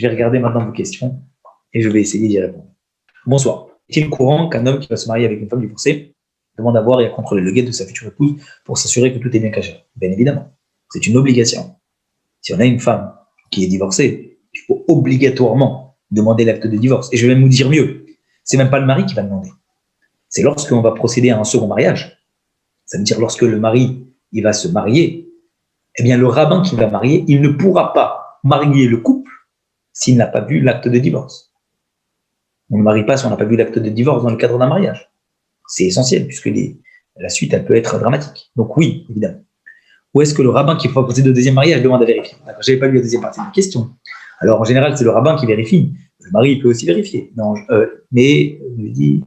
Je vais regarder maintenant vos questions et je vais essayer d'y répondre. Bonsoir. Est-il courant qu'un homme qui va se marier avec une femme divorcée demande à voir et à contrôler le guet de sa future épouse pour s'assurer que tout est bien caché? Bien évidemment. C'est une obligation. Si on a une femme qui est divorcée, il faut obligatoirement demander l'acte de divorce. Et je vais même vous dire mieux. C'est même pas le mari qui va demander. C'est lorsqu'on va procéder à un second mariage. Ça veut dire lorsque le mari il va se marier, eh bien le rabbin qui va marier, il ne pourra pas marier le couple s'il n'a pas vu l'acte de divorce. On ne marie pas si on n'a pas vu l'acte de divorce dans le cadre d'un mariage. C'est essentiel, puisque la suite, elle peut être dramatique. Donc oui, évidemment. Ou est-ce que le rabbin qui va procéder au deuxième mariage demande à vérifier? D'accord, je n'avais pas lu la deuxième partie de la question. Alors en général, c'est le rabbin qui vérifie. Le mari il peut aussi vérifier. Non, mais je me dis,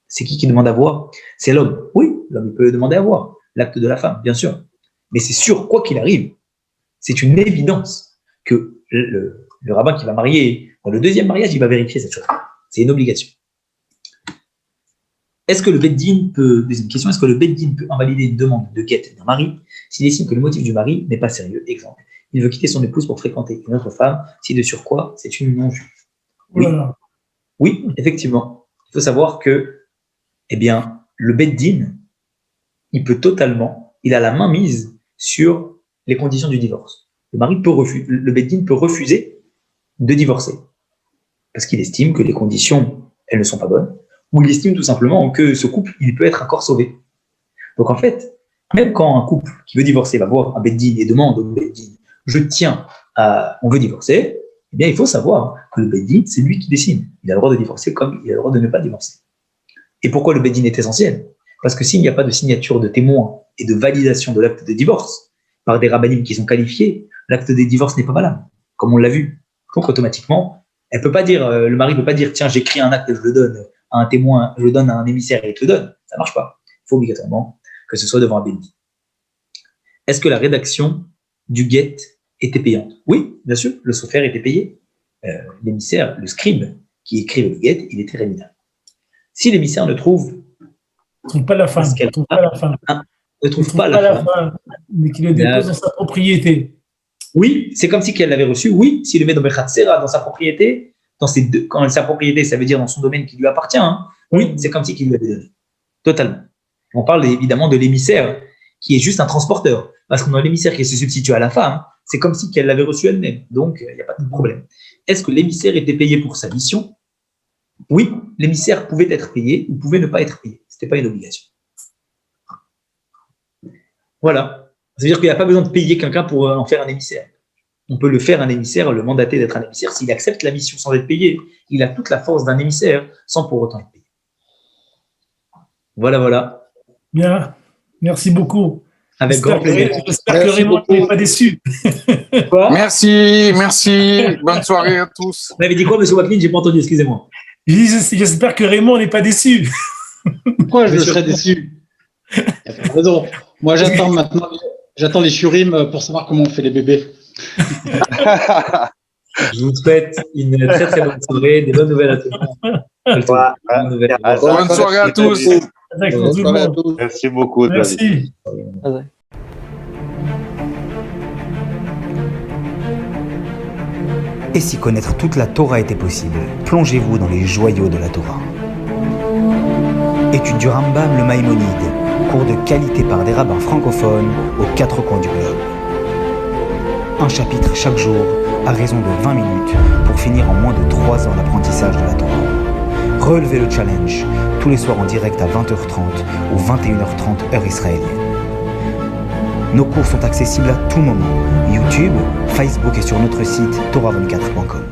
c'est qui demande à voir? C'est l'homme. Oui, l'homme peut demander à voir l'acte de la femme, bien sûr. Mais c'est sûr, quoi qu'il arrive, c'est une évidence que le rabbin qui va marier dans le deuxième mariage, il va vérifier cette chose. C'est une obligation. Est-ce que le Beddin peut, deuxième question, est-ce que le Beddin peut invalider une demande de guet d'un mari s'il estime que le motif du mari n'est pas sérieux? Exemple, il veut quitter son épouse pour fréquenter une autre femme, si de surcroît, c'est une non-juive. Oui. Oui, effectivement. Il faut savoir que, eh bien, le Beddin, il a la main mise sur les conditions du divorce. Le Beddin peut refuser de divorcer parce qu'il estime que les conditions, elles ne sont pas bonnes, ou il estime tout simplement que ce couple, il peut être encore sauvé. Donc en fait, même quand un couple qui veut divorcer va voir un Beddin et demande au Beddin, on veut divorcer, eh bien il faut savoir que le Beddin, c'est lui qui décide. Il a le droit de divorcer comme il a le droit de ne pas divorcer. Et pourquoi le Beddin est essentiel? Parce que s'il n'y a pas de signature de témoin et de validation de l'acte de divorce par des rabbinim qui sont qualifiés, l'acte de divorce n'est pas valable, comme on l'a vu. Donc automatiquement, le mari ne peut pas dire tiens, j'écris un acte, je le donne à un témoin, je le donne à un émissaire et il te le donne. Ça ne marche pas. Il faut obligatoirement que ce soit devant un Beddin. Est-ce que la rédaction du guet était payante? Oui, bien sûr, le sofer était payé. L'émissaire, le scribe qui écrivait le guet, il était rémunéré. Si l'émissaire ne trouve pas la femme, ne trouve pas la femme, mais qu'il le dépose dans sa propriété. Oui, c'est comme si qu'elle l'avait reçu. Oui, s'il le met dans Bechatzera, dans sa propriété, quand sa propriété, ça veut dire dans son domaine qui lui appartient. Hein, oui, c'est comme si qu'il lui avait donné. Totalement. On parle évidemment de l'émissaire qui est juste un transporteur. Parce qu'on a l'émissaire qui se substitue à la femme, c'est comme si qu'elle l'avait reçu elle-même. Donc, il n'y a pas de problème. Est-ce que l'émissaire était payé pour sa mission? Oui, l'émissaire pouvait être payé ou pouvait ne pas être payé. Ce n'était pas une obligation. Voilà. Ça veut dire qu'il n'y a pas besoin de payer quelqu'un pour en faire un émissaire. On peut le faire un émissaire, le mandater d'être un émissaire. S'il accepte la mission sans être payé, il a toute la force d'un émissaire sans pour autant être payé. Voilà. Bien, merci beaucoup. Avec grand plaisir. J'espère que Raymond n'est pas déçu. Quoi? Merci. Bonne soirée à tous. Vous m'avez dit quoi, M. Watlin? J'ai pas entendu, excusez-moi. J'espère que Raymond n'est pas déçu. Pourquoi je serais déçu? Il a pas raison. Moi, j'attends les shurim pour savoir comment on fait les bébés. Je vous souhaite une très très bonne soirée, des bonnes nouvelles à tout le monde. Bonne soirée à tous. Merci beaucoup. Merci. Et si connaître toute la Torah était possible, plongez-vous dans les joyaux de la Torah. Étude du Rambam, le Maïmonide, cours de qualité par des rabbins francophones aux 4 coins du globe. Un chapitre chaque jour, à raison de 20 minutes, pour finir en moins de 3 ans l'apprentissage de la Torah. Relevez le challenge, tous les soirs en direct à 20h30 ou 21h30 heure israélienne. Nos cours sont accessibles à tout moment, YouTube, Facebook et sur notre site torah24.com.